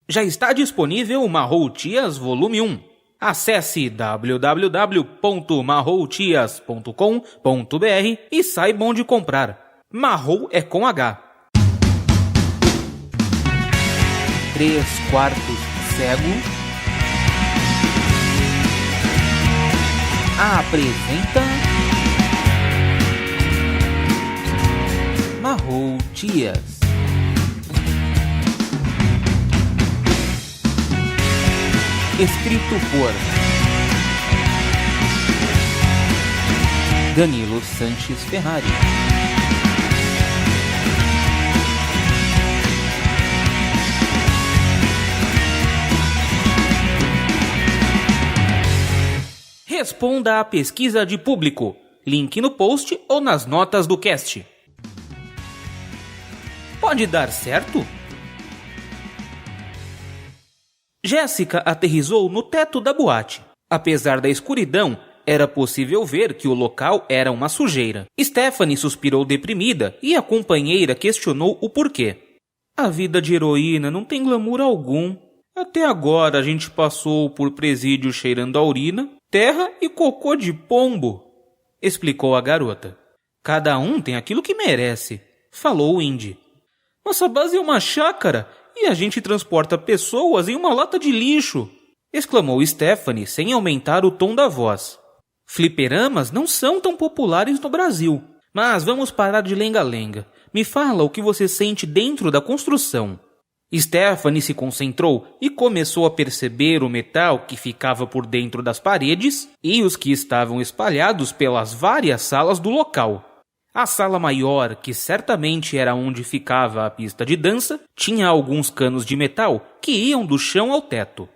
Já está disponível Mahou Tias Volume 1. Acesse www.mahoutias.com.br e saiba onde comprar. Mahou é com H. 3/4 cego apresenta Mahou Tias. Escrito por Danilo Sanches Ferrari. Responda à pesquisa de público. Link no post ou nas notas do cast. Pode dar certo? Jéssica aterrissou no teto da boate. Apesar da escuridão, era possível ver que o local era uma sujeira. Stephanie suspirou deprimida e a companheira questionou o porquê. A vida de heroína não tem glamour algum. Até agora a gente passou por presídio cheirando a urina, terra e cocô de pombo, explicou a garota. Cada um tem aquilo que merece, falou o Indy. Nossa base é uma chácara e a gente transporta pessoas em uma lata de lixo, exclamou Stephanie sem aumentar o tom da voz. Fliperamas não são tão populares no Brasil, mas vamos parar de lenga-lenga. Me fala o que você sente dentro da construção. Stephanie se concentrou e começou a perceber o metal que ficava por dentro das paredes e os que estavam espalhados pelas várias salas do local. A sala maior, que certamente era onde ficava a pista de dança, tinha alguns canos de metal que iam do chão ao teto.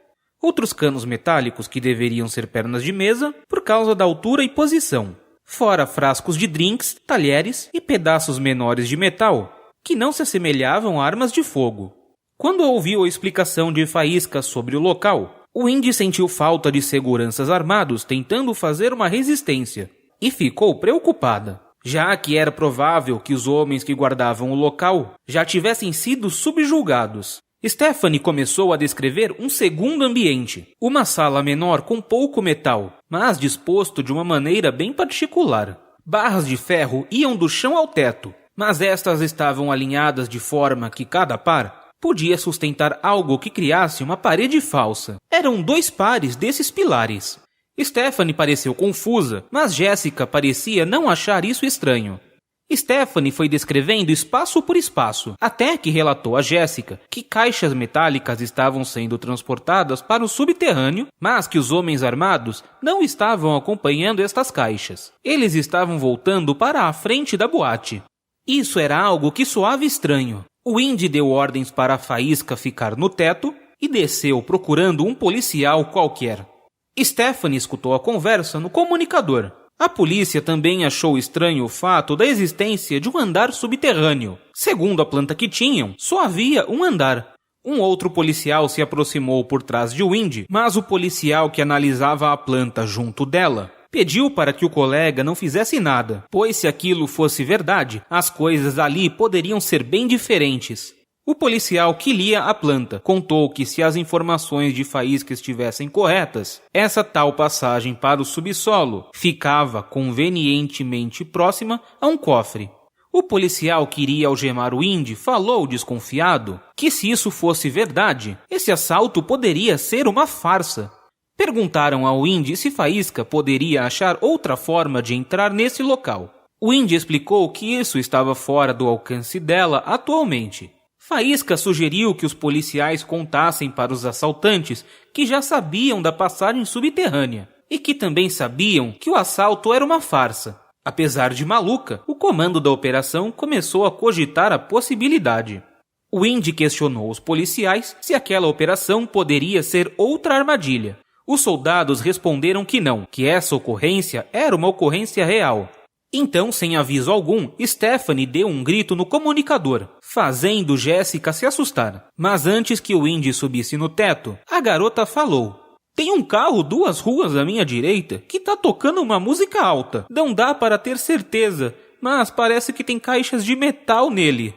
Outros canos metálicos que deveriam ser pernas de mesa por causa da altura e posição. Fora frascos de drinks, talheres e pedaços menores de metal, que não se assemelhavam a armas de fogo. Quando ouviu a explicação de Faísca sobre o local, o Indy sentiu falta de seguranças armados tentando fazer uma resistência e ficou preocupada, já que era provável que os homens que guardavam o local já tivessem sido subjugados. Stephanie começou a descrever um segundo ambiente, uma sala menor com pouco metal, mas disposto de uma maneira bem particular. Barras de ferro iam do chão ao teto, mas estas estavam alinhadas de forma que cada par podia sustentar algo que criasse uma parede falsa. Eram 2 pares desses pilares. Stephanie pareceu confusa, mas Jéssica parecia não achar isso estranho. Stephanie foi descrevendo espaço por espaço, até que relatou a Jéssica que caixas metálicas estavam sendo transportadas para o subterrâneo, mas que os homens armados não estavam acompanhando estas caixas. Eles estavam voltando para a frente da boate. Isso era algo que soava estranho. O Indy deu ordens para a Faísca ficar no teto e desceu procurando um policial qualquer. Stephanie escutou a conversa no comunicador. A polícia também achou estranho o fato da existência de um andar subterrâneo. Segundo a planta que tinham, só havia um andar. Um outro policial se aproximou por trás de Indy, mas o policial que analisava a planta junto dela pediu para que o colega não fizesse nada, pois se aquilo fosse verdade, as coisas ali poderiam ser bem diferentes. O policial que lia a planta contou que se as informações de Faísca estivessem corretas, essa tal passagem para o subsolo ficava convenientemente próxima a um cofre. O policial que iria algemar o Indy falou desconfiado que se isso fosse verdade, esse assalto poderia ser uma farsa. Perguntaram ao Indy se Faísca poderia achar outra forma de entrar nesse local. O Indy explicou que isso estava fora do alcance dela atualmente. Faísca sugeriu que os policiais contassem para os assaltantes que já sabiam da passagem subterrânea e que também sabiam que o assalto era uma farsa. Apesar de maluca, o comando da operação começou a cogitar a possibilidade. O Indy questionou os policiais se aquela operação poderia ser outra armadilha. Os soldados responderam que não, que essa ocorrência era uma ocorrência real. Então, sem aviso algum, Stephanie deu um grito no comunicador, fazendo Jéssica se assustar. Mas antes que o Indy subisse no teto, a garota falou: Tem um carro 2 ruas à minha direita que tá tocando uma música alta. Não dá para ter certeza, mas parece que tem caixas de metal nele.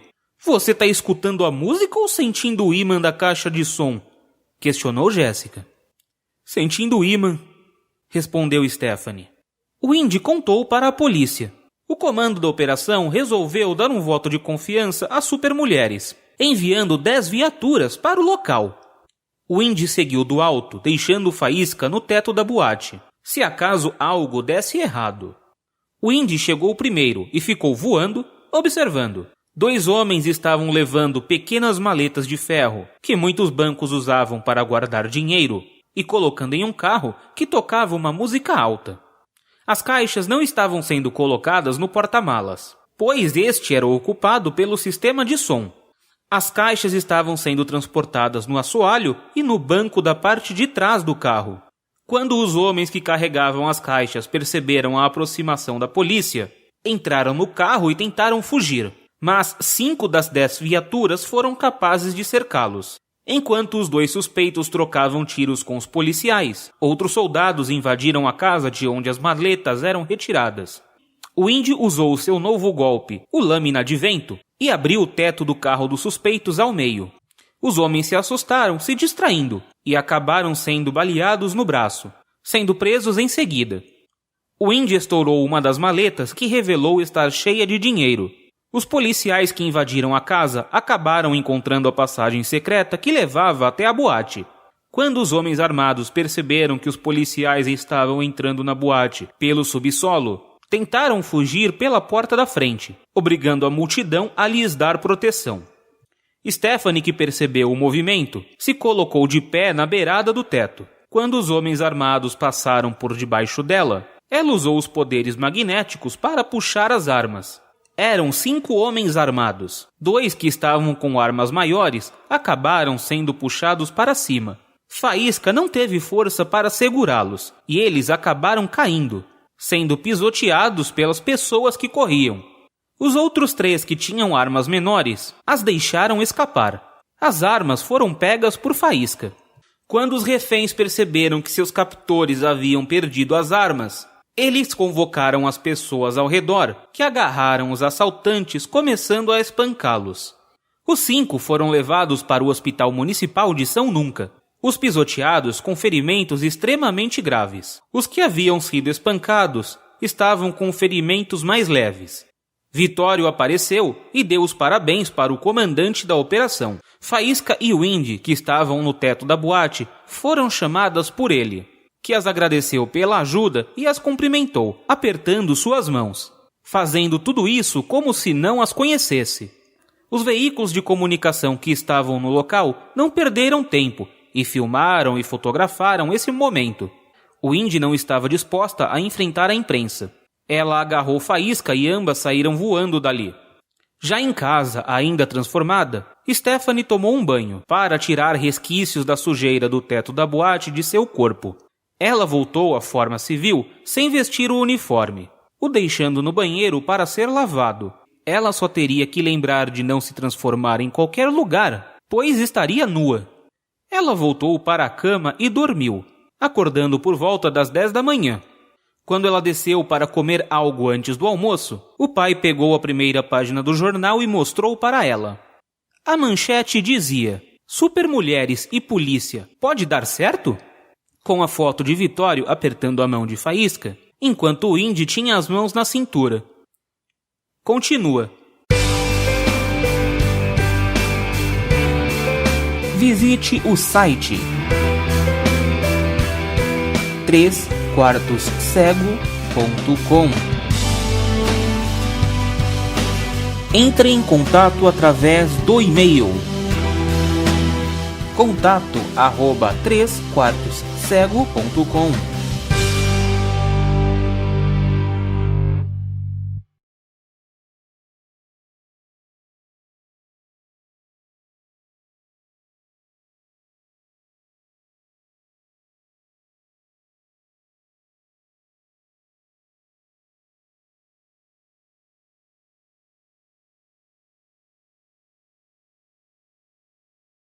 Você tá escutando a música ou sentindo o ímã da caixa de som? Questionou Jéssica. Sentindo o ímã, respondeu Stephanie. O Indy contou para a polícia. O comando da operação resolveu dar um voto de confiança às supermulheres, enviando 10 viaturas para o local. O Indy seguiu do alto, deixando Faísca no teto da boate, se acaso algo desse errado. O Indy chegou primeiro e ficou voando, observando. 2 homens estavam levando pequenas maletas de ferro, que muitos bancos usavam para guardar dinheiro, e colocando em um carro que tocava uma música alta. As caixas não estavam sendo colocadas no porta-malas, pois este era ocupado pelo sistema de som. As caixas estavam sendo transportadas no assoalho e no banco da parte de trás do carro. Quando os homens que carregavam as caixas perceberam a aproximação da polícia, entraram no carro e tentaram fugir, mas 5 das 10 viaturas foram capazes de cercá-los. Enquanto os 2 suspeitos trocavam tiros com os policiais, outros soldados invadiram a casa de onde as maletas eram retiradas. O Indy usou seu novo golpe, o lâmina de vento, e abriu o teto do carro dos suspeitos ao meio. Os homens se assustaram, se distraindo, e acabaram sendo baleados no braço, sendo presos em seguida. O Indy estourou uma das maletas que revelou estar cheia de dinheiro. Os policiais que invadiram a casa acabaram encontrando a passagem secreta que levava até a boate. Quando os homens armados perceberam que os policiais estavam entrando na boate pelo subsolo, tentaram fugir pela porta da frente, obrigando a multidão a lhes dar proteção. Stephanie, que percebeu o movimento, se colocou de pé na beirada do teto. Quando os homens armados passaram por debaixo dela, ela usou os poderes magnéticos para puxar as armas. Eram 5 homens armados. 2 que estavam com armas maiores acabaram sendo puxados para cima. Faísca não teve força para segurá-los, e eles acabaram caindo, sendo pisoteados pelas pessoas que corriam. Os outros 3 que tinham armas menores as deixaram escapar. As armas foram pegas por Faísca. Quando os reféns perceberam que seus captores haviam perdido as armas, eles convocaram as pessoas ao redor, que agarraram os assaltantes, começando a espancá-los. Os 5 foram levados para o Hospital Municipal de São Nunca, os pisoteados com ferimentos extremamente graves. Os que haviam sido espancados estavam com ferimentos mais leves. Vitório apareceu e deu os parabéns para o comandante da operação. Faísca e o Indy, que estavam no teto da boate, foram chamadas por ele, que as agradeceu pela ajuda e as cumprimentou, apertando suas mãos, fazendo tudo isso como se não as conhecesse. Os veículos de comunicação que estavam no local não perderam tempo e filmaram e fotografaram esse momento. O Indy não estava disposta a enfrentar a imprensa. Ela agarrou Faísca e ambas saíram voando dali. Já em casa, ainda transformada, Stephanie tomou um banho para tirar resquícios da sujeira do teto da boate de seu corpo. Ela voltou à forma civil sem vestir o uniforme, o deixando no banheiro para ser lavado. Ela só teria que lembrar de não se transformar em qualquer lugar, pois estaria nua. Ela voltou para a cama e dormiu, acordando por volta das 10 da manhã. Quando ela desceu para comer algo antes do almoço, o pai pegou a primeira página do jornal e mostrou para ela. A manchete dizia: Supermulheres e polícia, pode dar certo? Com a foto de Vitório apertando a mão de Faísca, enquanto o Indy tinha as mãos na cintura. Continua. Visite o site 3quartoscego.com. Entre em contato através do e-mail contato@3quartoscego.com.